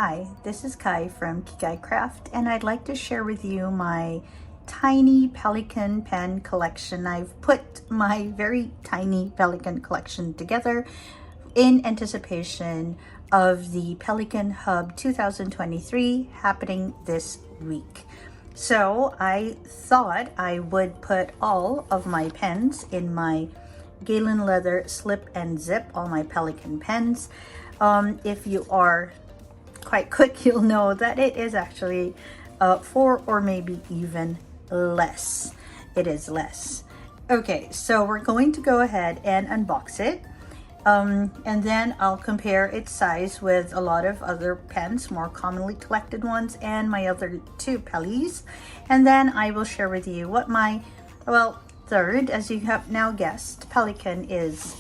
Hi, this is Kai from Kikai Craft, and I'd like to share with you my tiny pelican pen collection. I've put my very tiny pelican collection together in anticipation of the Pelikan Hub 2023 happening this week. So I thought I would put all of my pens in my Galen leather slip and zip, all my pelican pens. If you are quite quick, you'll know that it is actually 4 or maybe even less. It is less. Okay, so we're going to go ahead and unbox it. And then I'll compare its size with a lot of other pens, more commonly collected ones, and my other two Pelis. And then I will share with you what my, third, as you have now guessed, Pelikan is.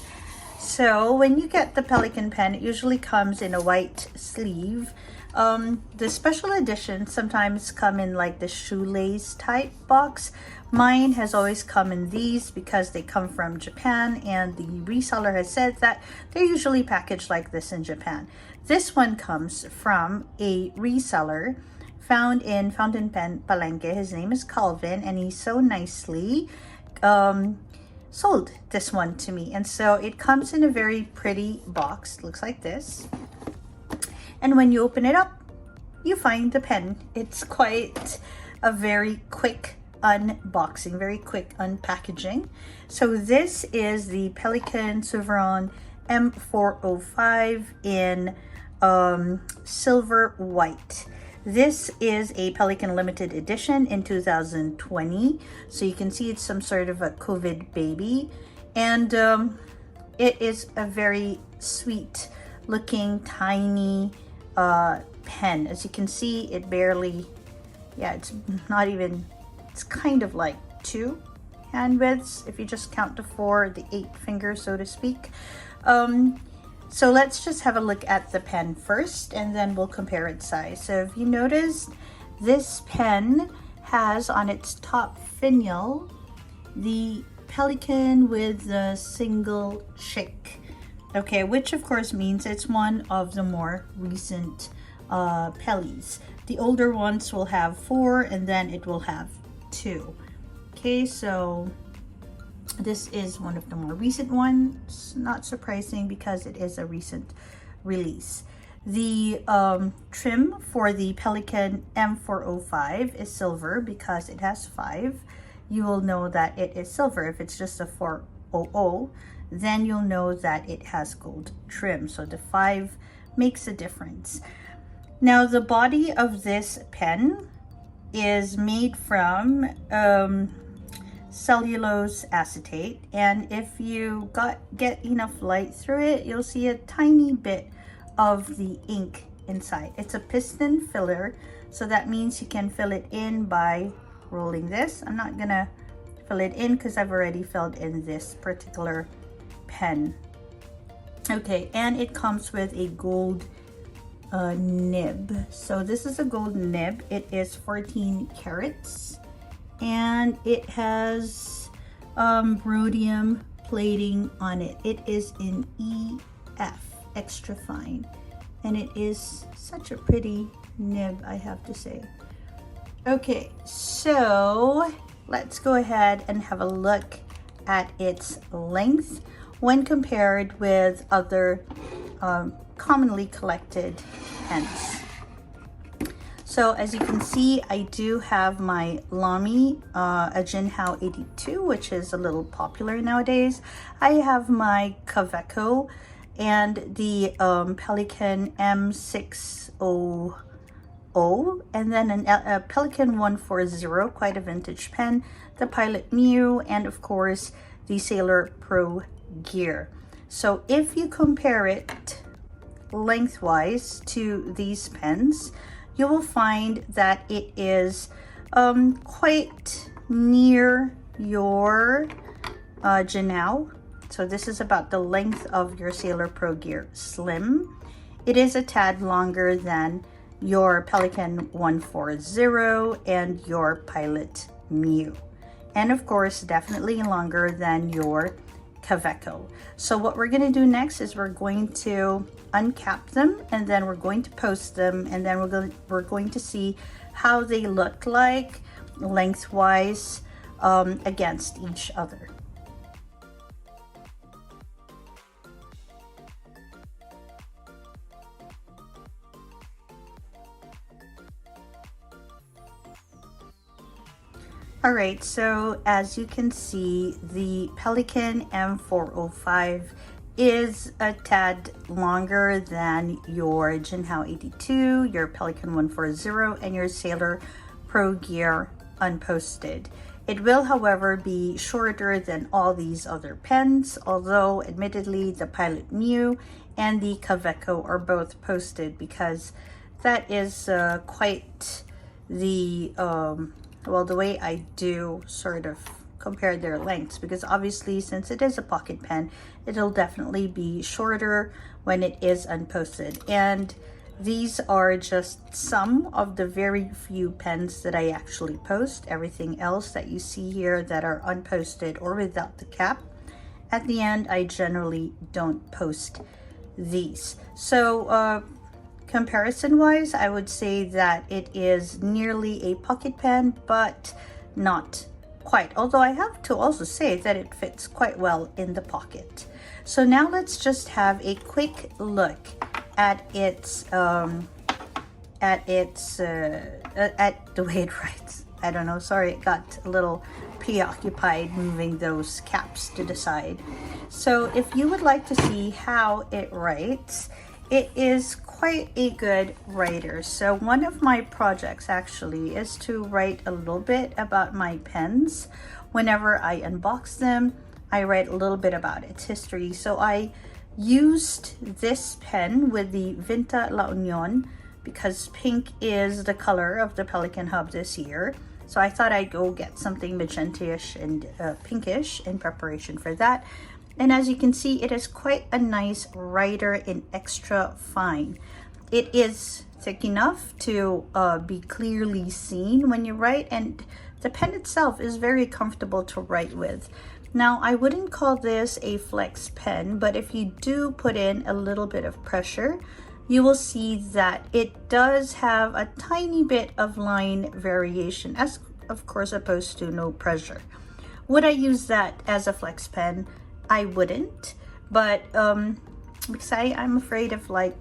So when you get the Pelikan pen, it usually comes in a white sleeve. The special editions sometimes come in like the shoelace type box. Mine has always come in these because they come from Japan, and the reseller has said that they're usually packaged like this in Japan. This one comes from a reseller found in Fountain Pen Palenque. His name is Calvin, and he so nicely sold this one to me. And so it comes in a very pretty box, looks like this. And when you open it up, you find the pen. It's quite a very quick unboxing, very quick unpackaging. So this is the Pelikan Souverans M405 in silver white. This is a Pelikan limited edition in 2020. So you can see it's some sort of a COVID baby. And it is a very sweet looking tiny pen. As you can see, it barely, it's not even, it's kind of like 2 hand widths if you just count to 4, the 8 fingers, so to speak. So let's just have a look at the pen first, and then we'll compare its size. So if you notice, this pen has on its top finial the pelican with the single chick. Okay, which of course means it's one of the more recent Pelis. The older ones will have 4, and then it will have 2. Okay, so this is one of the more recent ones. Not surprising because it is a recent release. The trim for the Pelikan M405 is silver because it has 5. You will know that it is silver. If it's just a 400, then you'll know that it has gold trim. So the 5 makes a difference. Now the body of this pen is made from cellulose acetate, and if you get enough light through it, you'll see a tiny bit of the ink inside. It's a piston filler, so that means you can fill it in by rolling this. I'm not gonna fill it in because I've already filled in this particular pen. Okay, and it comes with a gold nib. So this is a gold nib. It is 14 carats, and it has rhodium plating on it. It is in EF, extra fine, and it is such a pretty nib, I have to say. Okay, so let's go ahead and have a look at its length when compared with other commonly collected pens. So as you can see, I do have my Lamy a Jinhao 82, which is a little popular nowadays. I have my Kaweco and the Pelikan M600, and then a Pelikan 140, quite a vintage pen, the Pilot Mew, and of course the Sailor Pro Gear. So if you compare it lengthwise to these pens, you will find that it is quite near your Jinhao. So this is about the length of your Sailor Pro Gear Slim. It is a tad longer than your Pelikan 140 and your Pilot Mew. And of course, definitely longer than your Kaveco. So what we're going to do next is we're going to uncap them, and then we're going to post them, and then we're going to see how they look like lengthwise against each other. All right, so as you can see, the Pelikan M405 is a tad longer than your Jinhao 82, your Pelikan 140, and your Sailor Pro Gear unposted. It will, however, be shorter than all these other pens, although admittedly the Pilot Mew and the Kaveco are both posted, because that is quite the well, the way I do sort of compare their lengths, because obviously since it is a pocket pen, it'll definitely be shorter when it is unposted. And these are just some of the very few pens that I actually post. Everything else that you see here that are unposted or without the cap at the end, I generally don't post these. So comparison wise, I would say that it is nearly a pocket pen, but not quite. Although I have to also say that it fits quite well in the pocket. So now let's just have a quick look at its at the way it writes. I don't know, sorry, it got a little preoccupied moving those caps to the side. So if you would like to see how it writes, it is quite a good writer. So one of my projects actually is to write a little bit about my pens. Whenever I unbox them, I write a little bit about its history. So I used this pen with the Vinta La Union because pink is the color of the Pelikan Hub this year. So I thought I'd go get something magenta-ish and pinkish in preparation for that. And as you can see, it is quite a nice writer in extra fine. It is thick enough to be clearly seen when you write, and the pen itself is very comfortable to write with. Now, I wouldn't call this a flex pen, but if you do put in a little bit of pressure, you will see that it does have a tiny bit of line variation, as of course opposed to no pressure. Would I use that as a flex pen? I wouldn't, but because I'm afraid of like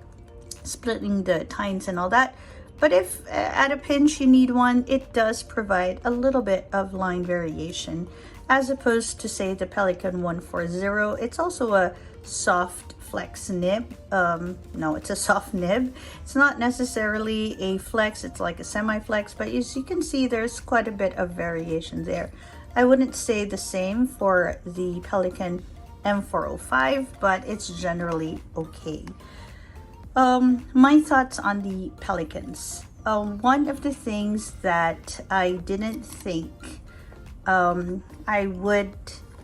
splitting the tines and all that. But if at a pinch you need one, it does provide a little bit of line variation, as opposed to say the Pelikan 140. It's also a soft flex nib. No, it's a soft nib. It's not necessarily a flex, it's like a semi-flex, but as you can see, there's quite a bit of variation there. I wouldn't say the same for the Pelikan M405, but it's generally okay. My thoughts on the Pelikans. One of the things that I didn't think I would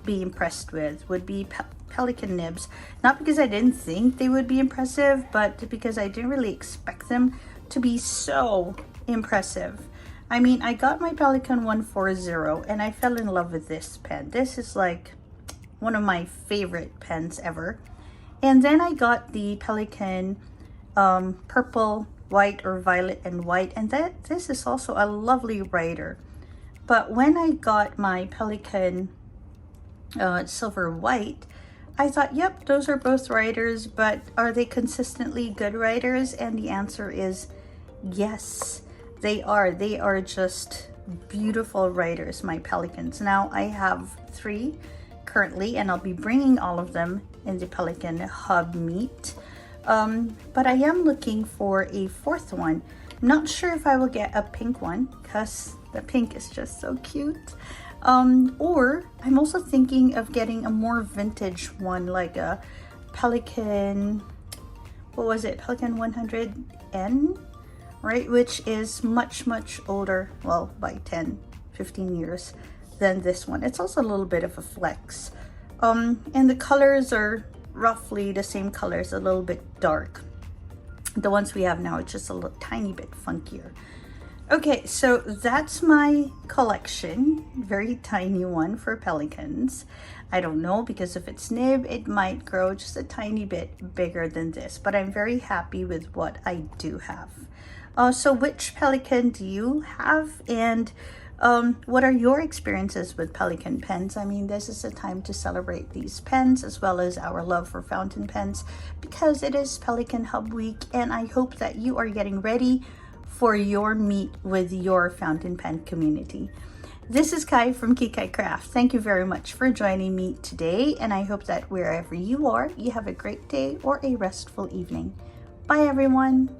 be impressed with would be Pelikan nibs. Not because I didn't think they would be impressive, but because I didn't really expect them to be so impressive. I mean, I got my Pelikan 140 and I fell in love with this pen. This is like one of my favorite pens ever. And then I got the Pelikan purple, white, or violet and white, and this is also a lovely writer. But when I got my Pelikan silver white, I thought, yep, those are both writers, but are they consistently good writers? And the answer is yes, they are. They are just beautiful writers, my Pelikans. Now I have 3 currently, and I'll be bringing all of them in the Pelikan Hub meet. But I am looking for a 4th one. I'm not sure if I will get a pink one because the pink is just so cute. Or I'm also thinking of getting a more vintage one, like a Pelikan, what was it? Pelikan 100N, right? Which is much, much older, well, by 10, 15 years than this one. It's also a little bit of a flex. And the colors are roughly the same colors, a little bit dark. The ones we have now, it's just a little tiny bit funkier. Okay, so that's my collection, very tiny one for pelicans. I don't know, because if it's nib, it might grow just a tiny bit bigger than this, but I'm very happy with what I do have. So which pelican do you have, and what are your experiences with pelican pens? I mean, this is a time to celebrate these pens as well as our love for fountain pens, because it is Pelikan Hub week, and I hope that you are getting ready for your meet with your fountain pen community. This is Kai from Kikai Craft. Thank you very much for joining me today, and I hope that wherever you are, you have a great day or a restful evening. Bye everyone.